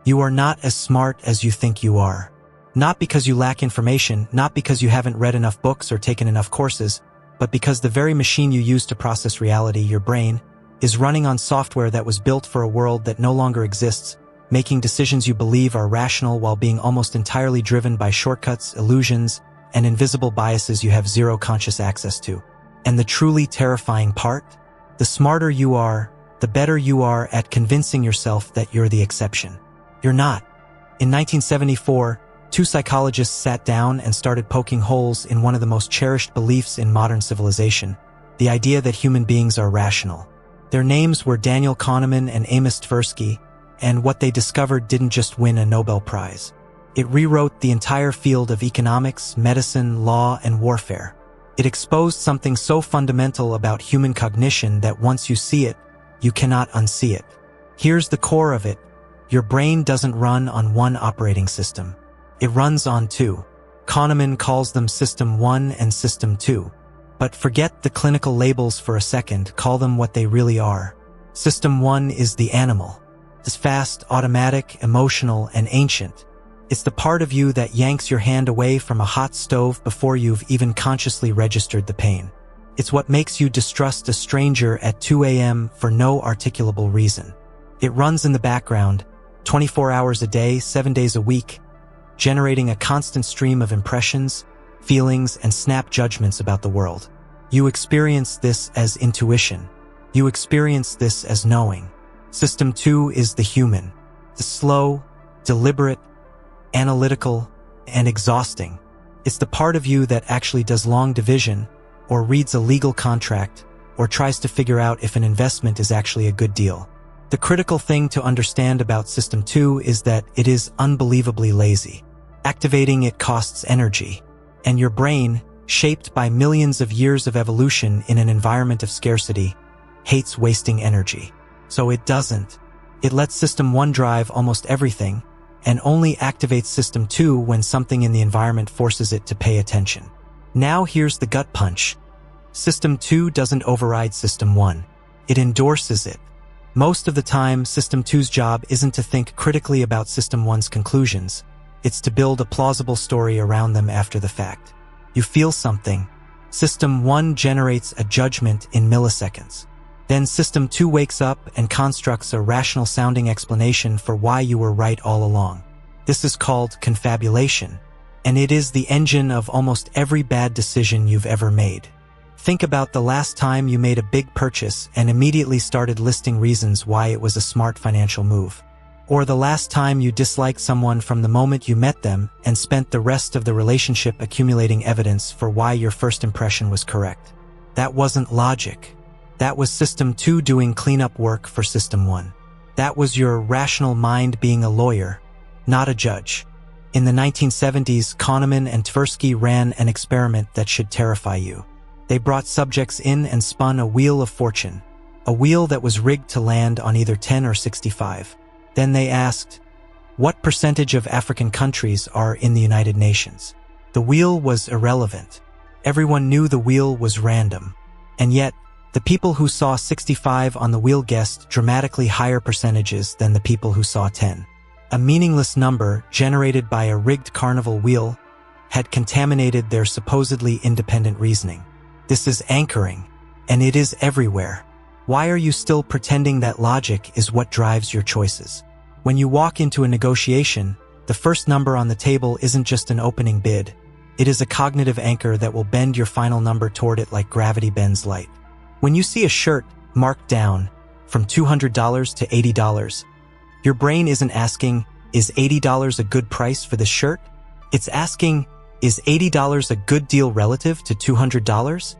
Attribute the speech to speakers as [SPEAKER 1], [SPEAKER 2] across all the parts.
[SPEAKER 1] You are not as smart as you think you are. Not because you lack information, not because you haven't read enough books or taken enough courses, but because the very machine you use to process reality, your brain, is running on software that was built for a world that no longer exists, making decisions you believe are rational while being almost entirely driven by shortcuts, illusions, and invisible biases you have zero conscious access to. And the truly terrifying part? The smarter you are, the better you are at convincing yourself that you're the exception. You're not. In 1974, two psychologists sat down and started poking holes in one of the most cherished beliefs in modern civilization, the idea that human beings are rational. Their names were Daniel Kahneman and Amos Tversky, and what they discovered didn't just win a Nobel Prize. It rewrote the entire field of economics, medicine, law, and warfare. It exposed something so fundamental about human cognition that once you see it, you cannot unsee it. Here's the core of it. Your brain doesn't run on one operating system. It runs on two. Kahneman calls them System 1 and System 2. But forget the clinical labels for a second, call them what they really are. System 1 is the animal. It's fast, automatic, emotional, and ancient. It's the part of you that yanks your hand away from a hot stove before you've even consciously registered the pain. It's what makes you distrust a stranger at 2 a.m. for no articulable reason. It runs in the background, 24 hours a day, 7 days a week, generating a constant stream of impressions, feelings, and snap judgments about the world. You experience this as intuition. You experience this as knowing. System 2 is the human, the slow, deliberate, analytical, and exhausting. It's the part of you that actually does long division, or reads a legal contract, or tries to figure out if an investment is actually a good deal. The critical thing to understand about System 2 is that it is unbelievably lazy. Activating it costs energy, and your brain, shaped by millions of years of evolution in an environment of scarcity, hates wasting energy. So it doesn't. It lets System 1 drive almost everything, and only activates System 2 when something in the environment forces it to pay attention. Now here's the gut punch. System 2 doesn't override System 1. It endorses it. Most of the time, System 2's job isn't to think critically about System 1's conclusions. It's to build a plausible story around them after the fact. You feel something. System 1 generates a judgment in milliseconds. Then System 2 wakes up and constructs a rational-sounding explanation for why you were right all along. This is called confabulation, and it is the engine of almost every bad decision you've ever made. Think about the last time you made a big purchase and immediately started listing reasons why it was a smart financial move. Or the last time you disliked someone from the moment you met them and spent the rest of the relationship accumulating evidence for why your first impression was correct. That wasn't logic. That was System 2 doing cleanup work for System 1. That was your rational mind being a lawyer, not a judge. In the 1970s, Kahneman and Tversky ran an experiment that should terrify you. They brought subjects in and spun a wheel of fortune, a wheel that was rigged to land on either 10 or 65. Then they asked, what percentage of African countries are in the United Nations? The wheel was irrelevant. Everyone knew the wheel was random. And yet, the people who saw 65 on the wheel guessed dramatically higher percentages than the people who saw 10. A meaningless number generated by a rigged carnival wheel had contaminated their supposedly independent reasoning. This is anchoring, and it is everywhere. Why are you still pretending that logic is what drives your choices? When you walk into a negotiation, the first number on the table isn't just an opening bid. It is a cognitive anchor that will bend your final number toward it like gravity bends light. When you see a shirt marked down from $200 to $80, your brain isn't asking, is $80 a good price for this shirt? It's asking, is $80 a good deal relative to $200?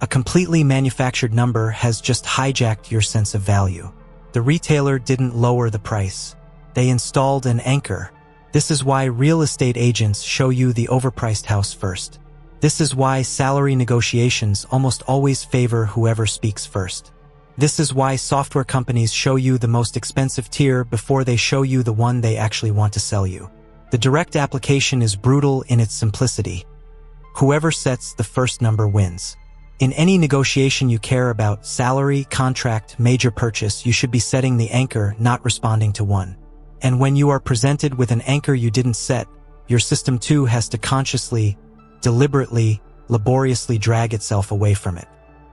[SPEAKER 1] A completely manufactured number has just hijacked your sense of value. The retailer didn't lower the price. They installed an anchor. This is why real estate agents show you the overpriced house first. This is why salary negotiations almost always favor whoever speaks first. This is why software companies show you the most expensive tier before they show you the one they actually want to sell you. The direct application is brutal in its simplicity. Whoever sets the first number wins. In any negotiation you care about, salary, contract, major purchase, you should be setting the anchor, not responding to one. And when you are presented with an anchor you didn't set, your system too has to consciously, deliberately, laboriously drag itself away from it,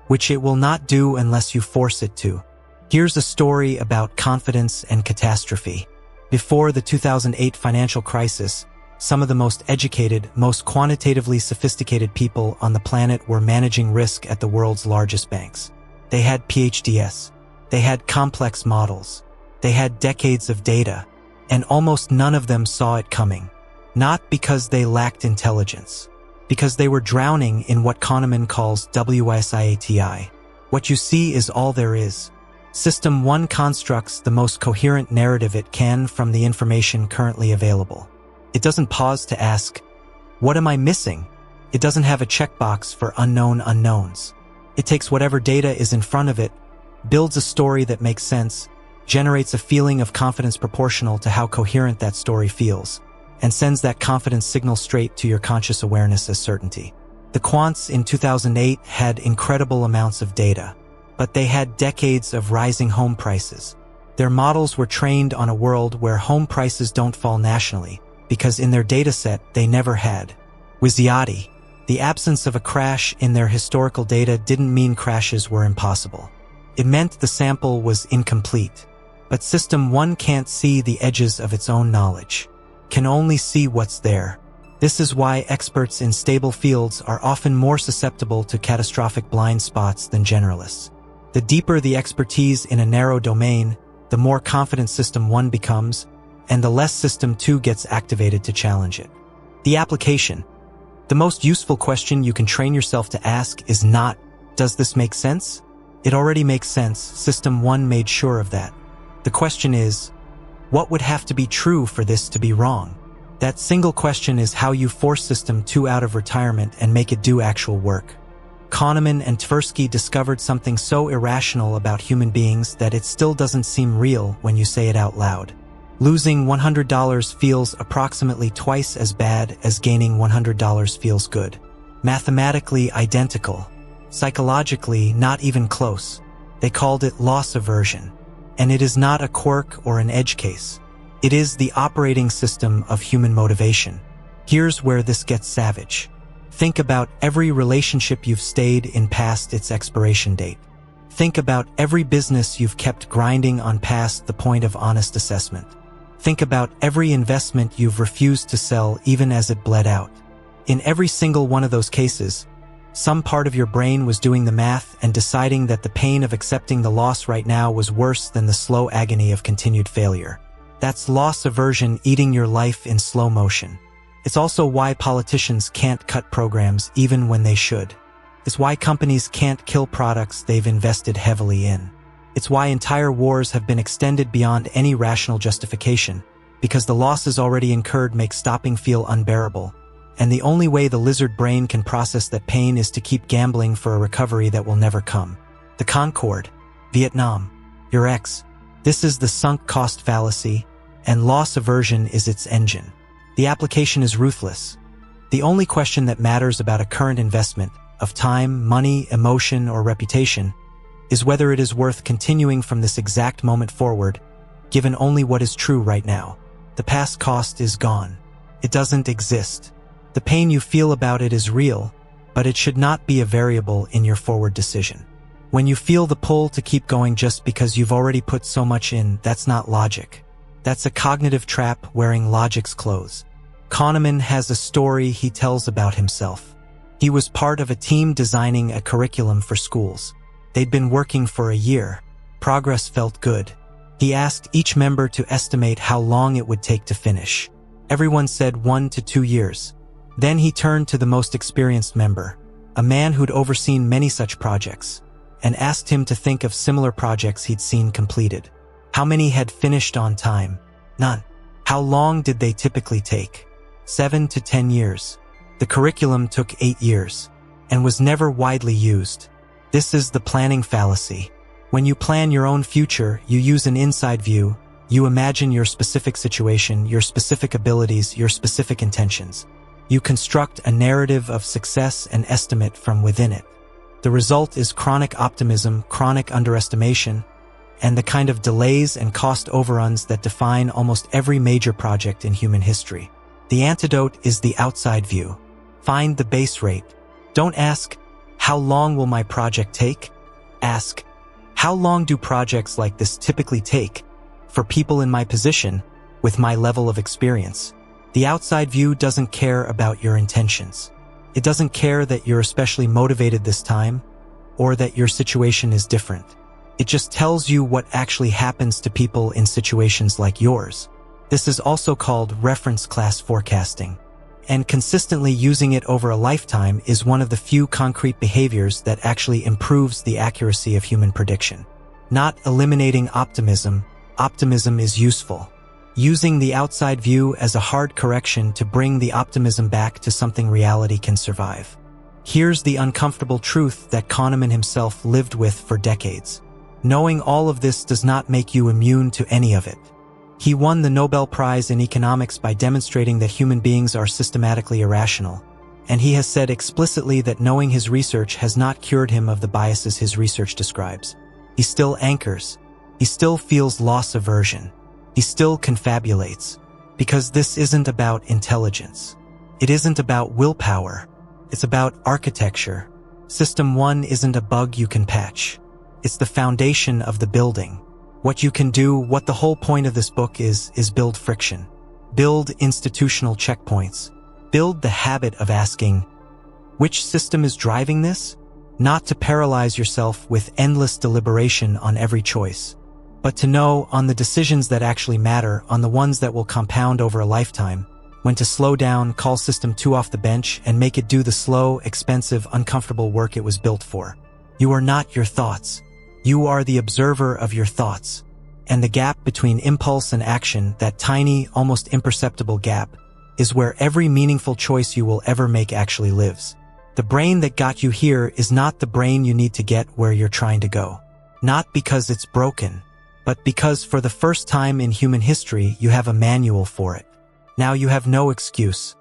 [SPEAKER 1] which it will not do unless you force it to. Here's a story about confidence and catastrophe. Before the 2008 financial crisis, some of the most educated, most quantitatively sophisticated people on the planet were managing risk at the world's largest banks. They had PhDs. They had complex models. They had decades of data, and almost none of them saw it coming. Not because they lacked intelligence, because they were drowning in what Kahneman calls WSIATI. What you see is all there is. System 1 constructs the most coherent narrative it can from the information currently available. It doesn't pause to ask, what am I missing? It doesn't have a checkbox for unknown unknowns. It takes whatever data is in front of it, builds a story that makes sense, generates a feeling of confidence proportional to how coherent that story feels, and sends that confidence signal straight to your conscious awareness as certainty. The quants in 2008 had incredible amounts of data, but they had decades of rising home prices. Their models were trained on a world where home prices don't fall nationally, because in their dataset they never had. Wisiati, the absence of a crash in their historical data didn't mean crashes were impossible. It meant the sample was incomplete. But System 1 can't see the edges of its own knowledge, can only see what's there. This is why experts in stable fields are often more susceptible to catastrophic blind spots than generalists. The deeper the expertise in a narrow domain, the more confident System 1 becomes, and the less System 2 gets activated to challenge it. The application. The most useful question you can train yourself to ask is not, does this make sense? It already makes sense. System 1 made sure of that. The question is, what would have to be true for this to be wrong? That single question is how you force System 2 out of retirement and make it do actual work. Kahneman and Tversky discovered something so irrational about human beings that it still doesn't seem real when you say it out loud. Losing $100 feels approximately twice as bad as gaining $100 feels good. Mathematically identical. Psychologically not even close. They called it loss aversion. And it is not a quirk or an edge case. It is the operating system of human motivation. Here's where this gets savage. Think about every relationship you've stayed in past its expiration date. Think about every business you've kept grinding on past the point of honest assessment. Think about every investment you've refused to sell even as it bled out. In every single one of those cases, some part of your brain was doing the math and deciding that the pain of accepting the loss right now was worse than the slow agony of continued failure. That's loss aversion eating your life in slow motion. It's also why politicians can't cut programs even when they should. It's why companies can't kill products they've invested heavily in. It's why entire wars have been extended beyond any rational justification, because the losses already incurred make stopping feel unbearable. And the only way the lizard brain can process that pain is to keep gambling for a recovery that will never come. The Concorde, Vietnam, your ex. This is the sunk cost fallacy, and loss aversion is its engine. The application is ruthless. The only question that matters about a current investment, of time, money, emotion, or reputation, is whether it is worth continuing from this exact moment forward, given only what is true right now. The past cost is gone. It doesn't exist. The pain you feel about it is real, but it should not be a variable in your forward decision. When you feel the pull to keep going just because you've already put so much in, that's not logic. That's a cognitive trap wearing logic's clothes. Kahneman has a story he tells about himself. He was part of a team designing a curriculum for schools. They'd been working for a year. Progress felt good. He asked each member to estimate how long it would take to finish. Everyone said 1 to 2 years. Then he turned to the most experienced member, a man who'd overseen many such projects, and asked him to think of similar projects he'd seen completed. How many had finished on time? None. How long did they typically take? 7 to 10 years. The curriculum took 8 years, and was never widely used. This is the planning fallacy. When you plan your own future, you use an inside view. You imagine your specific situation, your specific abilities, your specific intentions. You construct a narrative of success and estimate from within it. The result is chronic optimism, chronic underestimation, and the kind of delays and cost overruns that define almost every major project in human history. The antidote is the outside view. Find the base rate. Don't ask, how long will my project take? Ask, how long do projects like this typically take for people in my position with my level of experience? The outside view doesn't care about your intentions. It doesn't care that you're especially motivated this time or that your situation is different. It just tells you what actually happens to people in situations like yours. This is also called reference class forecasting. And consistently using it over a lifetime is one of the few concrete behaviors that actually improves the accuracy of human prediction. Not eliminating optimism. Optimism is useful. Using the outside view as a hard correction to bring the optimism back to something reality can survive. Here's the uncomfortable truth that Kahneman himself lived with for decades. Knowing all of this does not make you immune to any of it. He won the Nobel Prize in economics by demonstrating that human beings are systematically irrational, and he has said explicitly that knowing his research has not cured him of the biases his research describes. He still anchors. He still feels loss aversion. He still confabulates. Because this isn't about intelligence. It isn't about willpower. It's about architecture. System 1 isn't a bug you can patch. It's the foundation of the building. What you can do, what the whole point of this book is build friction. Build institutional checkpoints. Build the habit of asking, which system is driving this? Not to paralyze yourself with endless deliberation on every choice, but to know on the decisions that actually matter, on the ones that will compound over a lifetime, when to slow down, call system 2 off the bench, and make it do the slow, expensive, uncomfortable work it was built for. You are not your thoughts. You are the observer of your thoughts. And the gap between impulse and action, that tiny, almost imperceptible gap, is where every meaningful choice you will ever make actually lives. The brain that got you here is not the brain you need to get where you're trying to go. Not because it's broken, but because for the first time in human history you have a manual for it. Now you have no excuse.